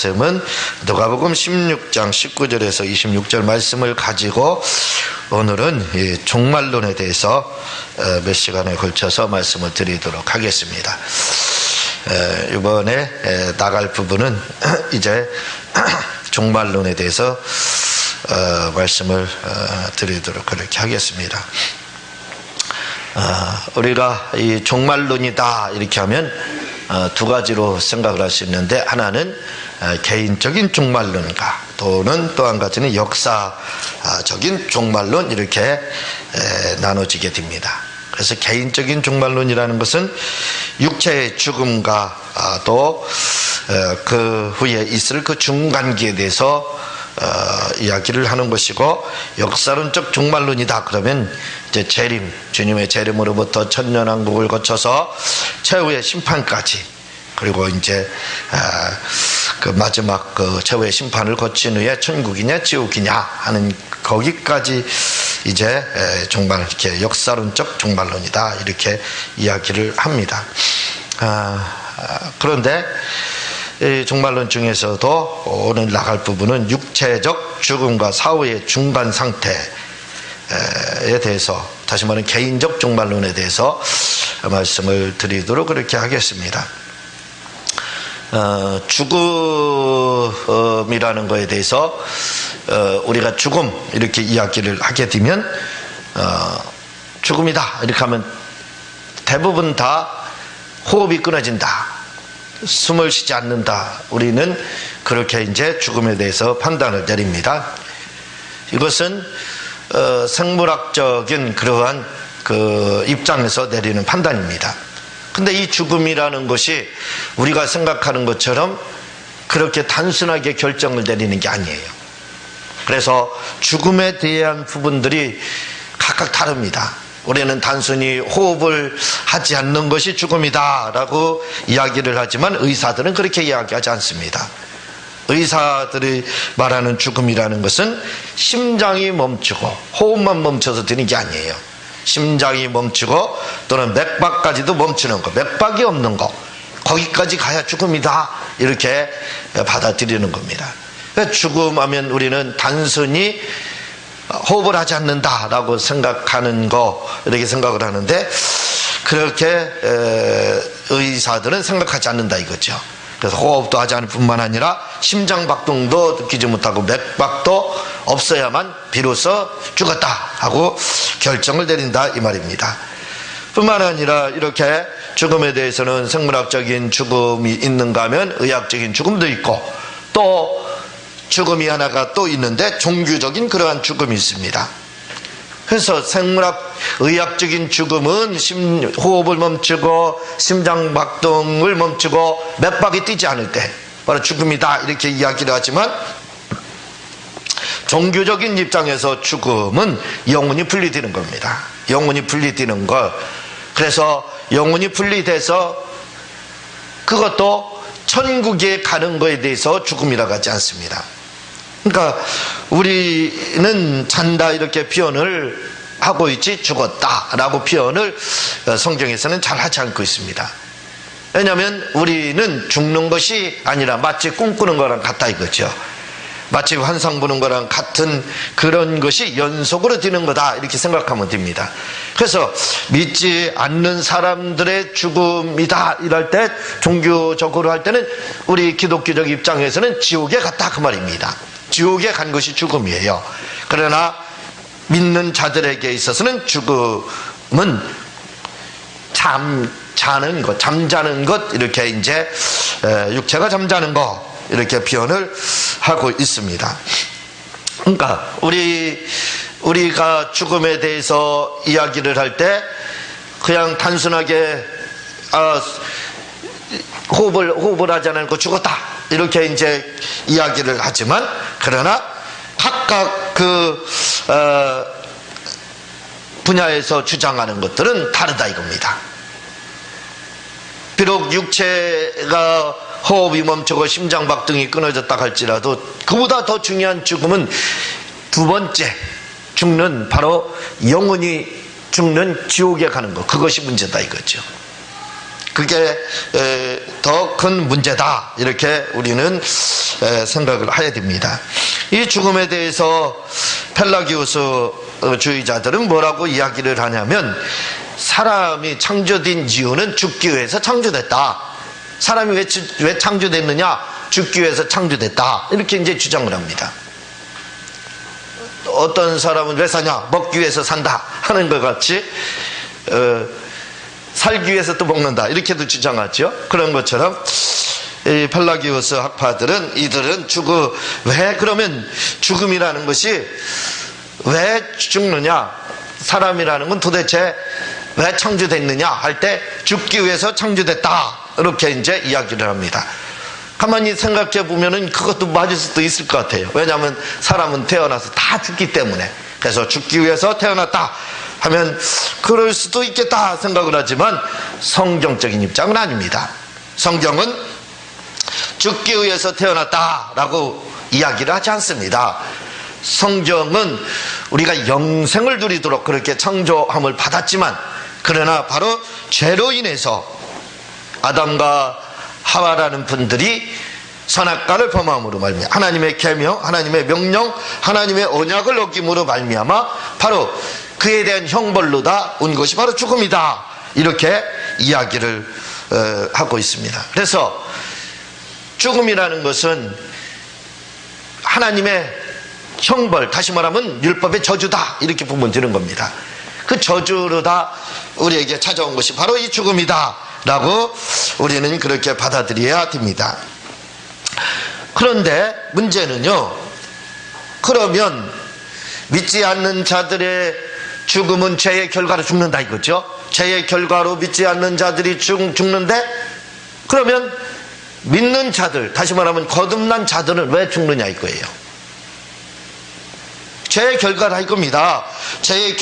말씀은 누가복음 16장 19절에서 26절 말씀을 가지고 오늘은 이 종말론에 대해서 몇 시간에 걸쳐서 말씀을 드리도록 하겠습니다. 이번에 나갈 부분은 이제 종말론에 대해서 말씀을 드리도록 그렇게 하겠습니다. 우리가 이 종말론이다 이렇게 하면 두 가지로 생각을 할 수 있는데, 하나는 개인적인 종말론가, 또는 또 한 가지는 역사적인 종말론, 이렇게 나눠지게 됩니다. 그래서 개인적인 종말론이라는 것은 육체의 죽음과 또 그 후에 있을 그 중간기에 대해서 이야기를 하는 것이고, 역사론적 종말론이다 그러면 이제 재림, 주님의 재림으로부터 천년왕국을 거쳐서 최후의 심판까지, 그리고 이제 그 마지막 그 최후의 심판을 거친 후에 천국이냐 지옥이냐 하는 거기까지 이제 정말 이렇게 역사론적 종말론이다 이렇게 이야기를 합니다. 그런데 이 종말론 중에서도 오늘 나갈 부분은 육체적 죽음과 사후의 중간 상태에 대해서, 다시 말하면 개인적 종말론에 대해서 말씀을 드리도록 그렇게 하겠습니다. 죽음이라는 것에 대해서 우리가 죽음 이렇게 이야기를 하게 되면 죽음이다 이렇게 하면 대부분 다 호흡이 끊어진다, 숨을 쉬지 않는다, 우리는 그렇게 이제 죽음에 대해서 판단을 내립니다. 이것은 생물학적인 그러한 그 입장에서 내리는 판단입니다. 근데 이 죽음이라는 것이 우리가 생각하는 것처럼 그렇게 단순하게 결정을 내리는 게 아니에요. 그래서 죽음에 대한 부분들이 각각 다릅니다. 우리는 단순히 호흡을 하지 않는 것이 죽음이다 라고 이야기를 하지만, 의사들은 그렇게 이야기하지 않습니다. 의사들이 말하는 죽음이라는 것은 심장이 멈추고 호흡만 멈춰서 되는 게 아니에요. 심장이 멈추고 또는 맥박까지도 멈추는 것, 맥박이 없는 것, 거기까지 가야 죽음이다 이렇게 받아들이는 겁니다. 죽음하면 우리는 단순히 호흡을 하지 않는다라고 생각하는 거, 이렇게 생각을 하는데, 그렇게 의사들은 생각하지 않는다 이거죠. 그래서 호흡도 하지 않을 뿐만 아니라 심장박동도 느끼지 못하고 맥박도 없어야만 비로소 죽었다 하고 결정을 내린다 이 말입니다. 뿐만 아니라 이렇게 죽음에 대해서는 생물학적인 죽음이 있는가 하면 의학적인 죽음도 있고, 또 죽음이 하나가 또 있는데 종교적인 그러한 죽음이 있습니다. 그래서 의학적인 죽음은 호흡을 멈추고 심장박동을 멈추고 맥박이 뛰지 않을 때 바로 죽음이다 이렇게 이야기를 하지만, 종교적인 입장에서 죽음은 영혼이 분리되는 겁니다. 영혼이 분리되는 것. 그래서 영혼이 분리돼서 그것도 천국에 가는 것에 대해서 죽음이라고 하지 않습니다. 그러니까 우리는 잔다 이렇게 표현을 하고 있지, 죽었다라고 표현을 성경에서는 잘 하지 않고 있습니다. 왜냐하면 우리는 죽는 것이 아니라 마치 꿈꾸는 거랑 같다 이거죠. 마치 환상 보는 거랑 같은 그런 것이 연속으로 되는 거다 이렇게 생각하면 됩니다. 그래서 믿지 않는 사람들의 죽음이다 이럴 때, 종교적으로 할 때는 우리 기독교적 입장에서는 지옥에 갔다 그 말입니다. 지옥에 간 것이 죽음이에요. 그러나 믿는 자들에게 있어서는 죽음은 잠자는 것, 잠자는 것, 이렇게 이제 육체가 잠자는 것 이렇게 표현을 하고 있습니다. 그러니까 우리가 죽음에 대해서 이야기를 할 때 그냥 단순하게 호흡을 하지 않고 죽었다 이렇게 이제 이야기를 하지만, 그러나 각각 그 분야에서 주장하는 것들은 다르다 이겁니다. 비록 육체가 호흡이 멈추고 심장박동이 끊어졌다 할지라도, 그보다 더 중요한 죽음은 두 번째 죽는, 바로 영혼이 죽는 지옥에 가는 것, 그것이 문제다 이거죠. 그게 더 큰 문제다, 이렇게 우리는 생각을 해야 됩니다. 이 죽음에 대해서 펠라기우스 주의자들은 뭐라고 이야기를 하냐면, 사람이 창조된 이유는 죽기 위해서 창조됐다. 사람이 왜 창조됐느냐? 죽기 위해서 창조됐다, 이렇게 이제 주장을 합니다. 어떤 사람은 왜 사냐? 먹기 위해서 산다 하는 것 같이 살기 위해서 또 먹는다, 이렇게도 주장하죠. 그런 것처럼 이 펠라기우스 학파들은, 이들은 왜 그러면 죽음이라는 것이 왜 죽느냐, 사람이라는 건 도대체 왜 창조됐느냐 할 때 죽기 위해서 창조됐다, 이렇게 이제 이야기를 합니다. 가만히 생각해 보면은 그것도 맞을 수도 있을 것 같아요. 왜냐하면 사람은 태어나서 다 죽기 때문에. 그래서 죽기 위해서 태어났다 하면 그럴 수도 있겠다 생각을 하지만, 성경적인 입장은 아닙니다. 성경은 죽기 위해서 태어났다라고 이야기를 하지 않습니다. 성경은 우리가 영생을 누리도록 그렇게 창조함을 받았지만, 그러나 바로 죄로 인해서 아담과 하와라는 분들이 선악과를 범함으로 말미암아, 하나님의 계명, 하나님의 명령, 하나님의 언약을 어김으로 말미암아 바로 그에 대한 형벌로다 온 것이 바로 죽음이다, 이렇게 이야기를 하고 있습니다. 그래서 죽음이라는 것은 하나님의 형벌, 다시 말하면 율법의 저주다, 이렇게 보면 되는 겁니다. 그 저주로 다 우리에게 찾아온 것이 바로 이 죽음이다 라고 우리는 그렇게 받아들여야 됩니다. 그런데 문제는요, 그러면 믿지 않는 자들의 죽음은 죄의 결과로 죽는다 이거죠. 죄의 결과로 믿지 않는 자들이 죽는데, 그러면 믿는 자들, 다시 말하면 거듭난 자들은 왜 죽느냐 이거예요. 죄의 결과라 이겁니다. 죄의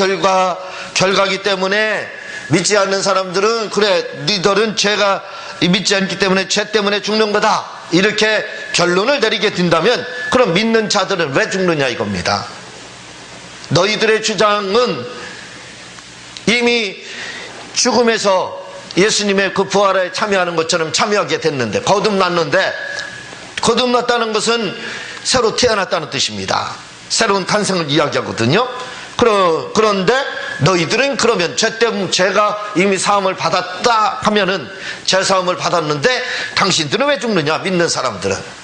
결과기 때문에 믿지 않는 사람들은, 그래 너희들은 죄가 믿지 않기 때문에 죄 때문에 죽는 거다, 이렇게 결론을 내리게 된다면, 그럼 믿는 자들은 왜 죽느냐 이겁니다. 너희들의 주장은 이미 죽음에서 예수님의 그 부활에 참여하는 것처럼 참여하게 됐는데, 거듭났다는 것은 새로 태어났다는 뜻입니다. 새로운 탄생을 이야기하거든요. 그런데 너희들은 그러면 죄 때문에, 죄가 이미 사함을 받았다 하면은, 죄 사함을 받았는데 당신들은 왜 죽느냐, 믿는 사람들은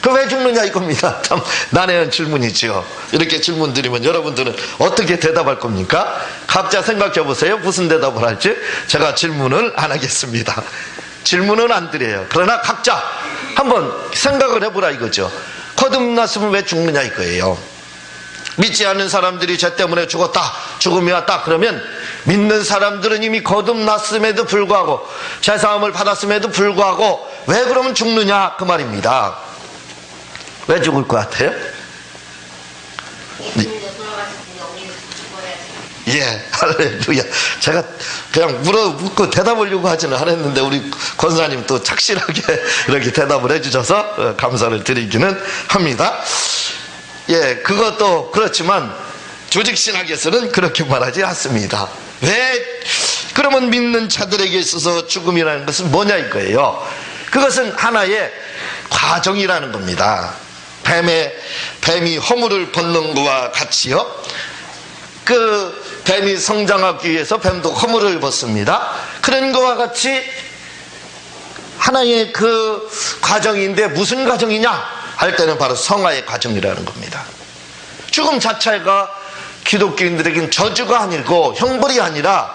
그 왜 죽느냐 이겁니다. 참 난해한 질문이죠. 이렇게 질문 드리면 여러분들은 어떻게 대답할 겁니까? 각자 생각해 보세요. 무슨 대답을 할지. 제가 질문을 안 하겠습니다. 질문은 안 드려요. 그러나 각자 한번 생각을 해보라 이거죠. 거듭났으면 왜 죽느냐 이거예요. 믿지 않는 사람들이 죄 때문에 죽었다, 죽음이 왔다 그러면, 믿는 사람들은 이미 거듭났음에도 불구하고, 죄사함을 받았음에도 불구하고 왜 그러면 죽느냐 그 말입니다. 왜 죽을 것 같아요? 예, 할렐루야. 제가 그냥 묻고 대답하려고 하지는 않았는데, 우리 권사님 또 착실하게 이렇게 대답을 해주셔서 감사를 드리기는 합니다. 예, 그것도 그렇지만 조직신학에서는 그렇게 말하지 않습니다. 왜 그러면 믿는 자들에게 있어서 죽음이라는 것은 뭐냐 이거예요. 그것은 하나의 과정이라는 겁니다. 뱀이 허물을 벗는 것과 같이요, 그 뱀이 성장하기 위해서 뱀도 허물을 벗습니다. 그런 것과 같이 하나의 그 과정인데, 무슨 과정이냐 할 때는 바로 성화의 과정이라는 겁니다. 죽음 자체가 기독교인들에게는 저주가 아니고 형벌이 아니라,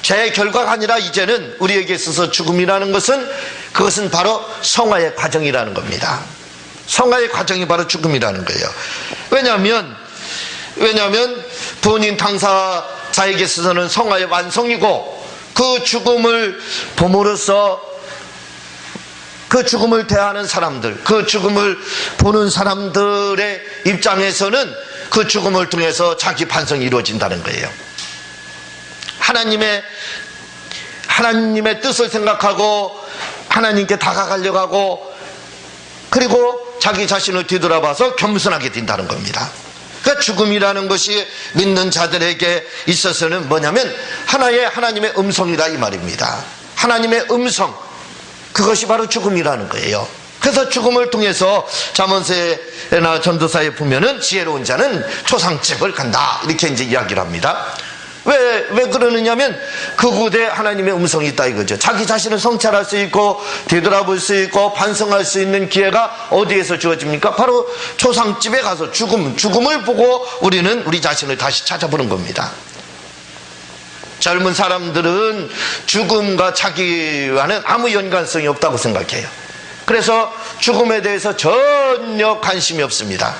죄의 결과가 아니라, 이제는 우리에게 있어서 죽음이라는 것은, 그것은 바로 성화의 과정이라는 겁니다. 성화의 과정이 바로 죽음이라는 거예요. 왜냐하면 본인 당사자에게 있어서는 성화의 완성이고, 그 죽음을 봄으로써 그 죽음을 대하는 사람들, 그 죽음을 보는 사람들의 입장에서는 그 죽음을 통해서 자기 반성이 이루어진다는 거예요. 하나님의 뜻을 생각하고 하나님께 다가가려고 하고, 그리고 자기 자신을 뒤돌아봐서 겸손하게 된다는 겁니다. 그러니까 죽음이라는 것이 믿는 자들에게 있어서는 뭐냐면 하나의 하나님의 음성이다 이 말입니다. 하나님의 음성, 그것이 바로 죽음이라는 거예요. 그래서 죽음을 통해서 잠언서나 전도사에 보면은 지혜로운 자는 초상집을 간다 이렇게 이제 이야기를 합니다. 왜 그러느냐면 그곳에 하나님의 음성이 있다 이거죠. 자기 자신을 성찰할 수 있고 되돌아볼 수 있고 반성할 수 있는 기회가 어디에서 주어집니까? 바로 초상집에 가서 죽음을 보고 우리는 우리 자신을 다시 찾아보는 겁니다. 젊은 사람들은 죽음과 자기와는 아무 연관성이 없다고 생각해요. 그래서 죽음에 대해서 전혀 관심이 없습니다.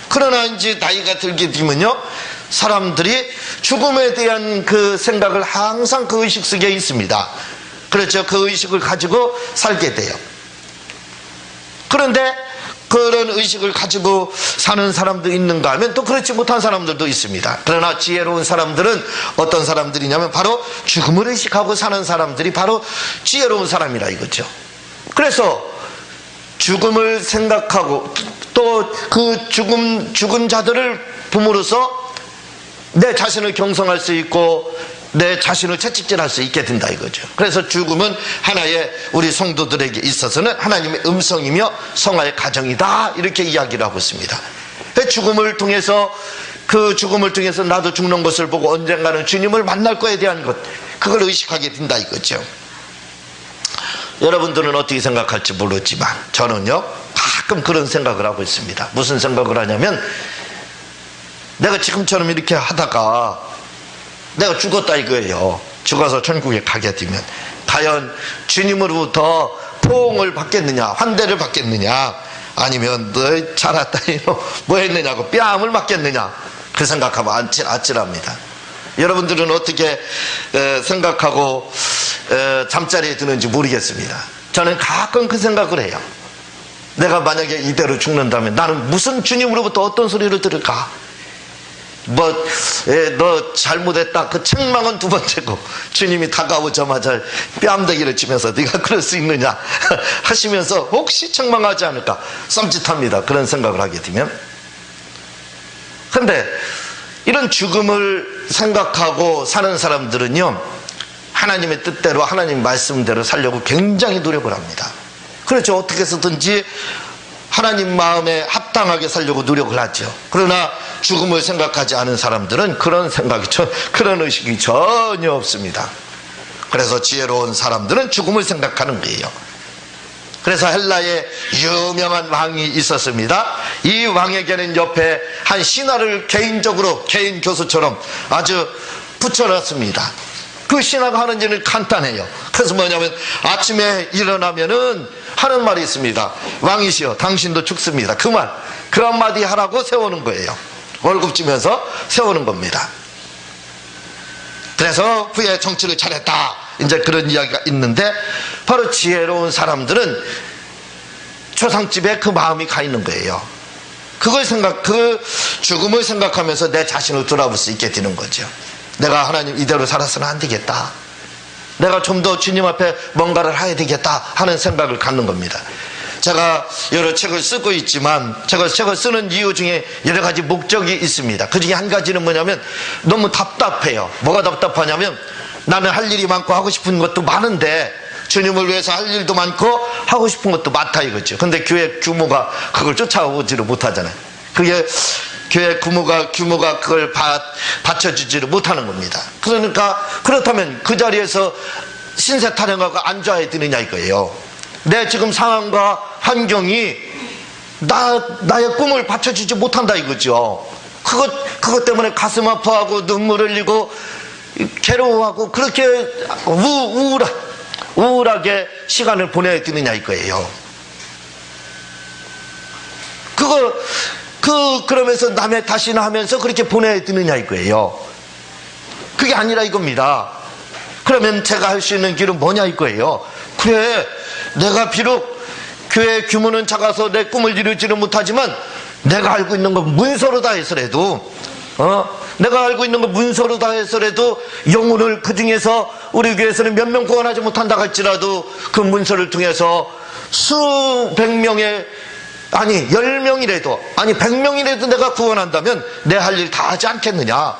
그러나 이제 나이가 들게 되면요, 사람들이 죽음에 대한 그 생각을 항상 그 의식 속에 있습니다. 그렇죠. 그 의식을 가지고 살게 돼요. 그런데 그런 의식을 가지고 사는 사람도 있는가 하면 또 그렇지 못한 사람들도 있습니다. 그러나 지혜로운 사람들은 어떤 사람들이냐면 바로 죽음을 의식하고 사는 사람들이 바로 지혜로운 사람이라 이거죠. 그래서 죽음을 생각하고 또 그 죽은 자들을 봄으로써 내 자신을 경성할 수 있고 내 자신을 채찍질할 수 있게 된다 이거죠. 그래서 죽음은 하나의 우리 성도들에게 있어서는 하나님의 음성이며 성화의 가정이다 이렇게 이야기를 하고 있습니다. 죽음을 통해서 그 죽음을 통해서 나도 죽는 것을 보고 언젠가는 주님을 만날 거에 대한 것, 그걸 의식하게 된다 이거죠. 여러분들은 어떻게 생각할지 모르지만 저는요 가끔 그런 생각을 하고 있습니다. 무슨 생각을 하냐면 내가 지금처럼 이렇게 하다가 내가 죽었다 이거예요. 죽어서 천국에 가게 되면 과연 주님으로부터 포옹을 받겠느냐, 환대를 받겠느냐, 아니면 너 잘했다 뭐 했느냐고 뺨을 맞겠느냐, 그 생각하면 아찔합니다. 여러분들은 어떻게 생각하고 잠자리에 드는지 모르겠습니다. 저는 가끔 그 생각을 해요. 내가 만약에 이대로 죽는다면 나는 무슨 주님으로부터 어떤 소리를 들을까? 너 잘못했다 그 책망은 두 번째고 주님이 다가오자마자 뺨대기를 치면서 네가 그럴 수 있느냐 하시면서 혹시 책망하지 않을까 썸짓합니다. 그런 생각을 하게 되면. 그런데 이런 죽음을 생각하고 사는 사람들은요 하나님의 뜻대로 하나님 말씀대로 살려고 굉장히 노력을 합니다. 그렇죠. 어떻게 해서든지 하나님 마음에 합당하게 살려고 노력을 하죠. 그러나 죽음을 생각하지 않은 사람들은 그런 생각이, 그런 의식이 전혀 없습니다. 그래서 지혜로운 사람들은 죽음을 생각하는 거예요. 그래서 헬라에 유명한 왕이 있었습니다. 이 왕에게는 옆에 한 신하를 개인적으로 개인 교수처럼 아주 붙여놨습니다. 그 신하가 하는 일은 간단해요. 그래서 뭐냐면 아침에 일어나면은 하는 말이 있습니다. 왕이시여 당신도 죽습니다. 그 한마디 하라고 세우는 거예요. 월급 주면서 세우는 겁니다. 그래서 후에 정치를 잘했다 이제 그런 이야기가 있는데 바로 지혜로운 사람들은 초상집에 그 마음이 가 있는 거예요. 그 죽음을 생각하면서 내 자신을 돌아볼 수 있게 되는 거죠. 내가 하나님 이대로 살아서는 안 되겠다. 내가 좀 더 주님 앞에 뭔가를 해야 되겠다 하는 생각을 갖는 겁니다. 제가 여러 책을 쓰고 있지만 제가 책을 쓰는 이유 중에 여러 가지 목적이 있습니다. 그 중에 한 가지는 뭐냐면 너무 답답해요. 뭐가 답답하냐면 나는 할 일이 많고 하고 싶은 것도 많은데 주님을 위해서 할 일도 많고 하고 싶은 것도 많다 이거죠. 근데 교회 규모가 그걸 쫓아오지를 못하잖아요. 그게 교회 규모가 그걸 받쳐주지를 못하는 겁니다. 그러니까 그렇다면 그 자리에서 신세 타령하고 앉아야 되느냐 이거예요. 내 지금 상황과 환경이 나의 꿈을 받쳐주지 못한다 이거죠. 그것 때문에 가슴 아파하고 눈물 흘리고 괴로워하고 그렇게 우울하게 시간을 보내야 되느냐 이거예요. 그러면서 남의 탓이나 하면서 그렇게 보내야 되느냐 이거예요. 그게 아니라 이겁니다. 그러면 제가 할 수 있는 길은 뭐냐 이거예요. 그래, 내가 비록 교회 규모는 작아서 내 꿈을 이루지는 못하지만 내가 알고 있는 건 문서로다 해서라도 내가 알고 있는 건 문서로다 해서라도 영혼을 그 중에서 우리 교회에서는 몇 명 구원하지 못한다 할지라도 그 문서를 통해서 수백 명의 아니 10명이라도 아니 100명이라도 내가 구원한다면 내 할 일 다 하지 않겠느냐,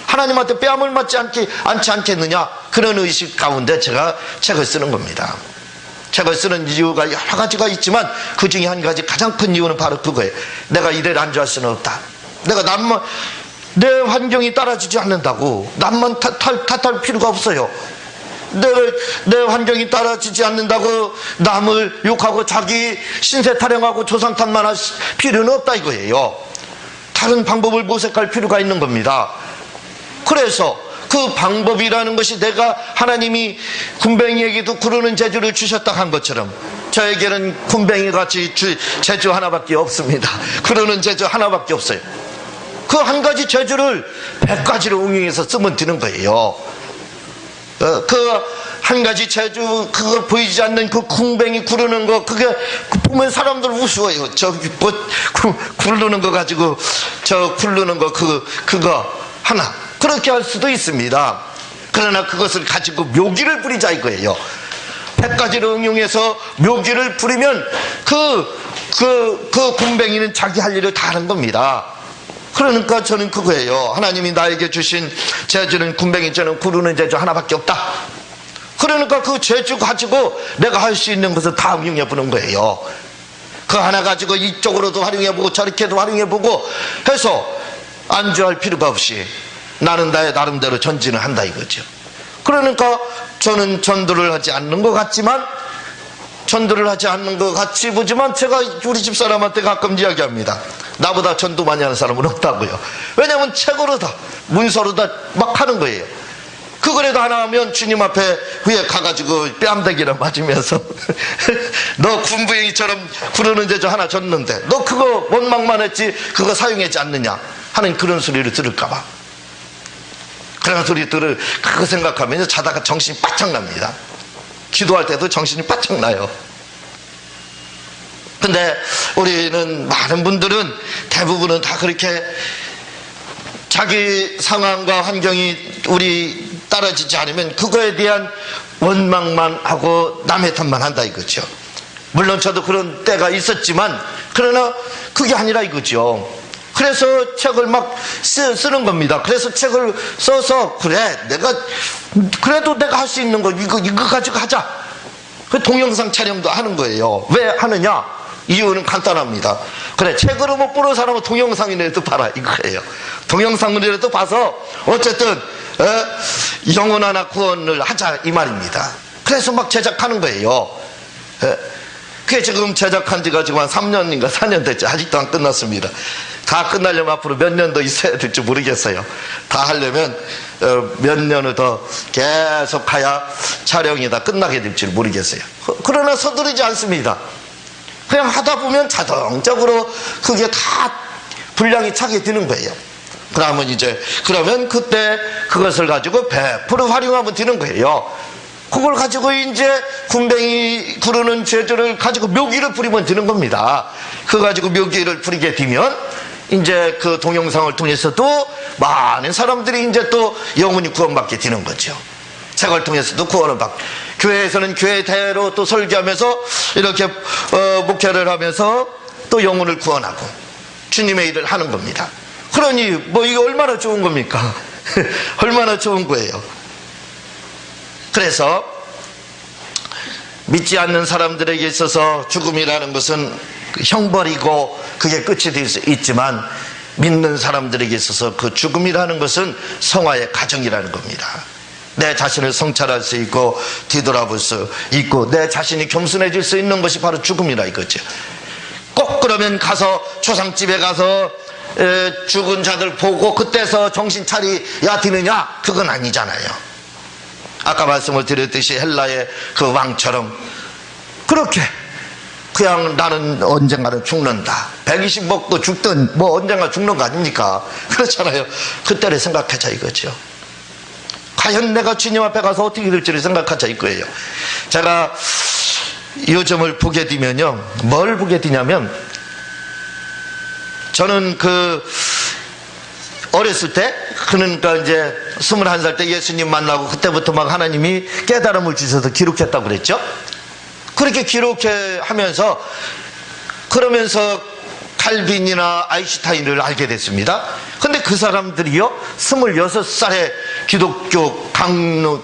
하나님한테 뺨을 맞지 않지 않겠느냐, 그런 의식 가운데 제가 책을 쓰는 겁니다. 책을 쓰는 이유가 여러 가지가 있지만 그 중에 한 가지 가장 큰 이유는 바로 그거예요. 내가 이래를 안주할 수는 없다. 내가 남만, 내 환경이 따라주지 않는다고 남만 탓할 필요가 없어요. 내 환경이 따라주지 않는다고 남을 욕하고 자기 신세 타령하고 조상 탓만 할 필요는 없다 이거예요. 다른 방법을 모색할 필요가 있는 겁니다. 그래서 그 방법이라는 것이 내가 하나님이 군뱅이에게도 구르는 재주를 주셨다 한 것처럼 저에게는 군뱅이같이 재주 하나밖에 없습니다. 구르는 재주 하나밖에 없어요. 그 한 가지 재주를 100가지로 응용해서 쓰면 되는 거예요. 그 한 가지 재주, 그거 보이지 않는 그 군뱅이 구르는 거, 그게 보면 사람들 우스워요. 저기 뭐 구르는 거 가지고 저 구르는 거 그거 하나 그렇게 할 수도 있습니다. 그러나 그것을 가지고 묘기를 부리자 이거예요. 100가지로 응용해서 묘기를 부리면 그 군뱅이는 자기 할 일을 다 하는 겁니다. 그러니까 저는 그거예요. 하나님이 나에게 주신 재주는 군뱅이처럼 구르는 재주 하나밖에 없다. 그러니까 그 재주 가지고 내가 할 수 있는 것을 다 응용해 보는 거예요. 그 하나 가지고 이쪽으로도 활용해보고 저렇게도 활용해보고 해서 안주할 필요가 없이 나는 나의 나름대로 전진을 한다 이거죠. 그러니까 저는 전도를 하지 않는 것 같지만, 전도를 하지 않는 것 같이 보지만 제가 우리 집사람한테 가끔 이야기합니다. 나보다 전도 많이 하는 사람은 없다고요. 왜냐하면 책으로 다 문서로 다 막 하는 거예요. 그거라도 하나 하면 주님 앞에 위에 가가지고 뺨대기를 맞으면서 너 군부행이처럼 구르는 재주 하나 줬는데 너 그거 원망만 했지 그거 사용하지 않느냐 하는 그런 소리를 들을까봐. 그런 소리들을 그거 생각하면 자다가 정신이 바짝 납니다. 기도할 때도 정신이 바짝 나요. 근데 우리는 많은 분들은 대부분은 다 그렇게 자기 상황과 환경이 우리 따라지지 않으면 그거에 대한 원망만 하고 남의 탓만 한다 이거죠. 물론 저도 그런 때가 있었지만 그러나 그게 아니라 이거죠. 그래서 책을 막 쓰는 겁니다. 그래서 책을 써서 그래도 내가 할 수 있는 거 이거 가지고 하자. 그 동영상 촬영도 하는 거예요. 왜 하느냐? 이유는 간단합니다. 그래 책으로 못 보는 사람은 동영상이라도 봐라 이거예요. 동영상이라도 봐서 어쨌든 영혼 하나 구원을 하자 이 말입니다. 그래서 막 제작하는 거예요. 그게 지금 제작한 지가 지금 한 3년인가 4년 됐죠. 아직도 안 끝났습니다. 다 끝나려면 앞으로 몇 년 더 있어야 될지 모르겠어요. 다 하려면 몇 년을 더 계속 해야 촬영이 다 끝나게 될지 모르겠어요. 그러나 서두르지 않습니다. 그냥 하다 보면 자동적으로 그게 다 분량이 차게 되는 거예요. 그러면 그때 그것을 가지고 100% 활용하면 되는 거예요. 그걸 가지고 이제 군뱅이 구르는 재주를 가지고 묘기를 부리면 되는 겁니다. 그거 가지고 묘기를 부리게 되면 이제 그 동영상을 통해서도 많은 사람들이 이제 또 영혼이 구원받게 되는 거죠. 책을 통해서도 구원을 받고, 교회에서는 교회대로 또 설교하면서 이렇게 목회를 하면서 또 영혼을 구원하고 주님의 일을 하는 겁니다. 그러니 뭐 이거 얼마나 좋은 겁니까? 얼마나 좋은 거예요. 그래서 믿지 않는 사람들에게 있어서 죽음이라는 것은 형벌이고 그게 끝이 될 수 있지만, 믿는 사람들에게 있어서 그 죽음이라는 것은 성화의 과정이라는 겁니다. 내 자신을 성찰할 수 있고 뒤돌아볼 수 있고 내 자신이 겸손해질 수 있는 것이 바로 죽음이라 이거죠. 꼭 그러면 가서 초상집에 가서 죽은 자들 보고 그때서 정신 차려야 되느냐? 그건 아니잖아요. 아까 말씀을 드렸듯이 헬라의 그 왕처럼 그렇게 그냥 나는 언젠가는 죽는다, 120 먹고 죽든 뭐 언젠가 죽는 거 아닙니까? 그렇잖아요. 그때를 생각하자 이거죠. 과연 내가 주님 앞에 가서 어떻게 될지를 생각하자 이거예요. 제가 요즘을 보게 되면요, 뭘 보게 되냐면, 저는 어렸을 때, 그러니까 이제 21살 때 예수님 만나고 그때부터 막 하나님이 깨달음을 주셔서 기록했다고 그랬죠. 그렇게 기록해 하면서 그러면서 칼빈이나 아인슈타인을 알게 됐습니다. 근데 그 사람들이요, 26살에 기독교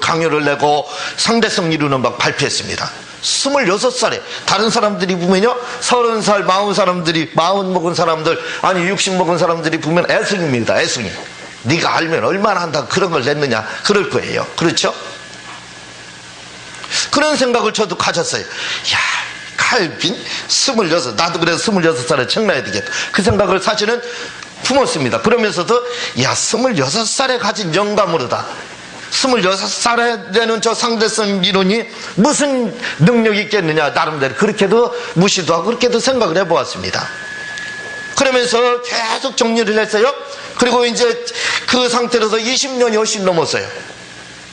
강요를 내고 상대성 이루는 막 발표했습니다. 26살에. 다른 사람들이 보면요, 30살, 40 먹은 사람들, 아니 60 먹은 사람들이 보면 애승입니다. 애승이. 네가 알면 얼마나 한다고 그런 걸 냈느냐, 그럴 거예요. 그렇죠? 그런 생각을 저도 가졌어요. 야, 칼빈 26, 나도 그래서 26살에 책 놔야 되겠다, 그 생각을 사실은 품었습니다. 그러면서도 야, 26살에 가진 영감으로다, 26살에 되는 저 상대성 이론이 무슨 능력이 있겠느냐, 나름대로 그렇게도 무시도 하고 그렇게도 생각을 해보았습니다. 그러면서 계속 정리를 했어요. 그리고 이제 그 상태로서 20년이 훨씬 넘었어요.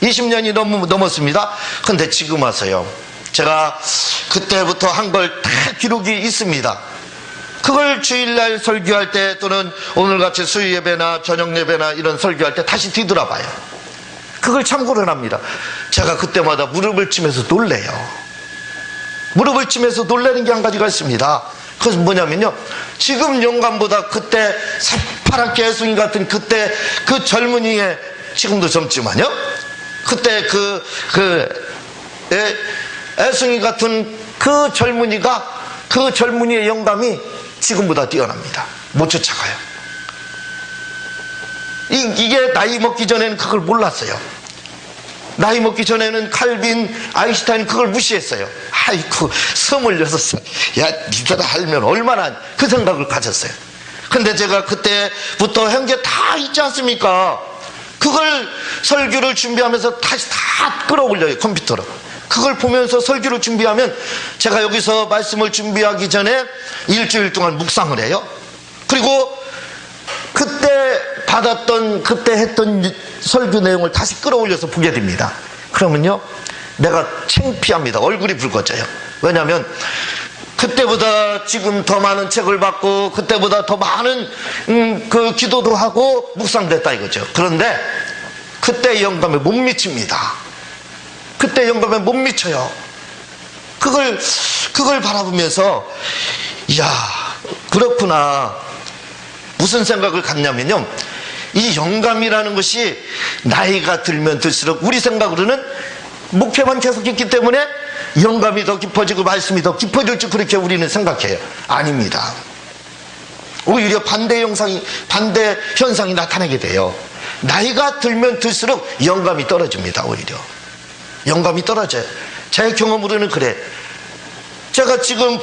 20년이 넘었습니다. 근데 지금 와서요, 제가 그때부터 한 걸 다 기록이 있습니다. 그걸 주일날 설교할 때 또는 오늘같이 수요 예배나 저녁 예배나 이런 설교할 때 다시 뒤돌아봐요. 그걸 참고를 합니다. 제가 그때마다 무릎을 치면서 놀래요. 무릎을 치면서 놀라는 게 한 가지가 있습니다. 그것은 뭐냐면요, 지금 영감보다 그때 새파랗게 애송이 같은 그때 그 젊은이의, 지금도 젊지만요, 그때 애송이 같은 그 젊은이가, 그 젊은이의 영감이 지금보다 뛰어납니다. 못 쫓아가요. 이게 나이 먹기 전에는 그걸 몰랐어요. 나이 먹기 전에는 칼빈, 아인슈타인 그걸 무시했어요. 아이쿠, 26살. 야, 니들 알면 얼마나, 그 생각을 가졌어요. 근데 제가 그때부터 한 게 다 있지 않습니까? 그걸 설교를 준비하면서 다시 다 끌어올려요, 컴퓨터로. 그걸 보면서 설교를 준비하면, 제가 여기서 말씀을 준비하기 전에 일주일 동안 묵상을 해요. 그리고 그때 받았던, 그때 했던 설교 내용을 다시 끌어올려서 보게 됩니다. 그러면요, 내가 창피합니다. 얼굴이 붉어져요. 왜냐하면 그때보다 지금 더 많은 책을 받고 그때보다 더 많은 그 기도도 하고 묵상됐다 이거죠. 그런데 그때 영감에 못 미칩니다. 그때 영감에 못 미쳐요. 그걸 바라보면서, 이야, 그렇구나. 무슨 생각을 갖냐면요, 이 영감이라는 것이 나이가 들면 들수록 우리 생각으로는 목표만 계속 있기 때문에 영감이 더 깊어지고 말씀이 더 깊어질 줄 그렇게 우리는 생각해요. 아닙니다. 오히려 반대 현상이 나타나게 돼요. 나이가 들면 들수록 영감이 떨어집니다. 오히려 영감이 떨어져요. 제 경험으로는 그래. 제가 지금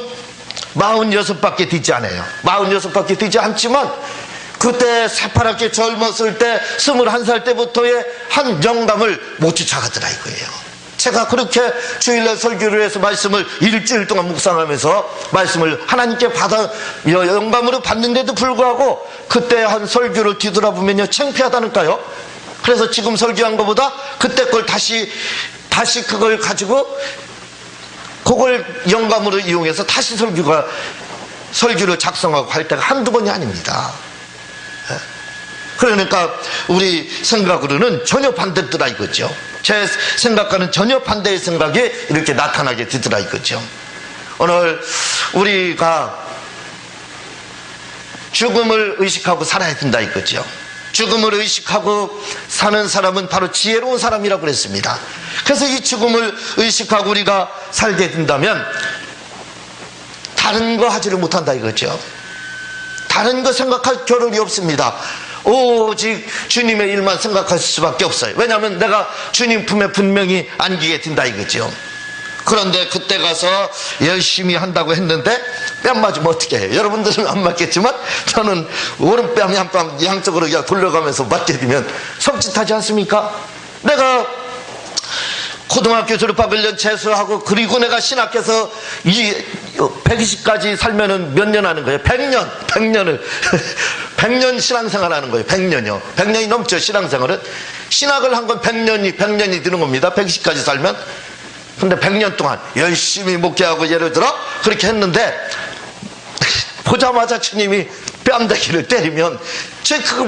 46밖에 되지 않아요. 46밖에 되지 않지만 그때 새파랗게 젊었을 때 21살 때부터의 한 영감을 못 쫓아가더라 이거예요. 제가 그렇게 주일날 설교를 해서 말씀을 일주일 동안 묵상하면서 말씀을 하나님께 받아 영감으로 받는데도 불구하고 그때 한 설교를 뒤돌아보면요, 창피하다니까요. 그래서 지금 설교한 것보다 그때 걸 다시 그걸 가지고 그걸 영감으로 이용해서 다시 설교를 작성하고 할 때가 한두 번이 아닙니다. 그러니까 우리 생각으로는 전혀 반대더라 이거죠. 제 생각과는 전혀 반대의 생각이 이렇게 나타나게 되더라 이거죠. 오늘 우리가 죽음을 의식하고 살아야 된다 이거죠. 죽음을 의식하고 사는 사람은 바로 지혜로운 사람이라고 그랬습니다. 그래서 이 죽음을 의식하고 우리가 살게 된다면 다른 거 하지를 못한다 이거죠. 다른 거 생각할 겨를이 없습니다. 오직 주님의 일만 생각할 수밖에 없어요. 왜냐하면 내가 주님 품에 분명히 안기게 된다 이거죠. 그런데 그때 가서 열심히 한다고 했는데 뺨 맞으면 어떻게 해요? 여러분들은 안 맞겠지만 저는 오른뺨이 한 뺨 양쪽으로 그냥 돌려가면서 맞게 되면 섬찟하지 않습니까? 내가 고등학교 졸업하고 1년 재수하고 그리고 내가 신학해서 120까지 살면은 몇 년 하는 거예요? 100년을 100년 신앙생활 하는 거예요. 100년이요. 100년이 넘죠 신앙생활은. 신학을 한 건 100년이 드는 겁니다. 120까지 살면. 근데 100년 동안 열심히 목회하고 예를 들어 그렇게 했는데 보자마자 주님이 뺨대기를 때리면 제 그거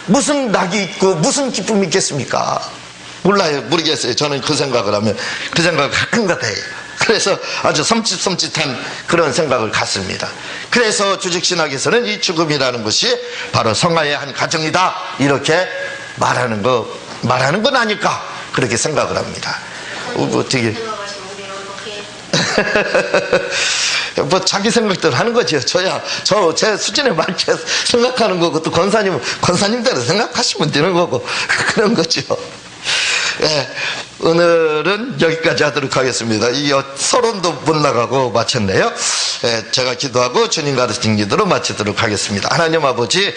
무슨 낙이 있고 무슨 기쁨이 있겠습니까? 몰라요. 모르겠어요. 저는 그 생각을 하면 그 생각을 가끔 같아요. 그래서 아주 섬찟섬찟한 그런 생각을 갖습니다. 그래서 주직신학에서는 이 죽음이라는 것이 바로 성화의 한 과정이다, 이렇게 말하는 건 아닐까, 그렇게 생각을 합니다. 어떻게 뭐 자기 생각대로 하는 거죠. 제 수준에 맞게 생각하는 거고, 또 권사님대로 생각하시면 되는 거고 그런 거죠. 예, 오늘은 여기까지 하도록 하겠습니다. 이 서론도 못 나가고 마쳤네요. 예, 제가 기도하고 주님 가르친 기도로 마치도록 하겠습니다. 하나님 아버지,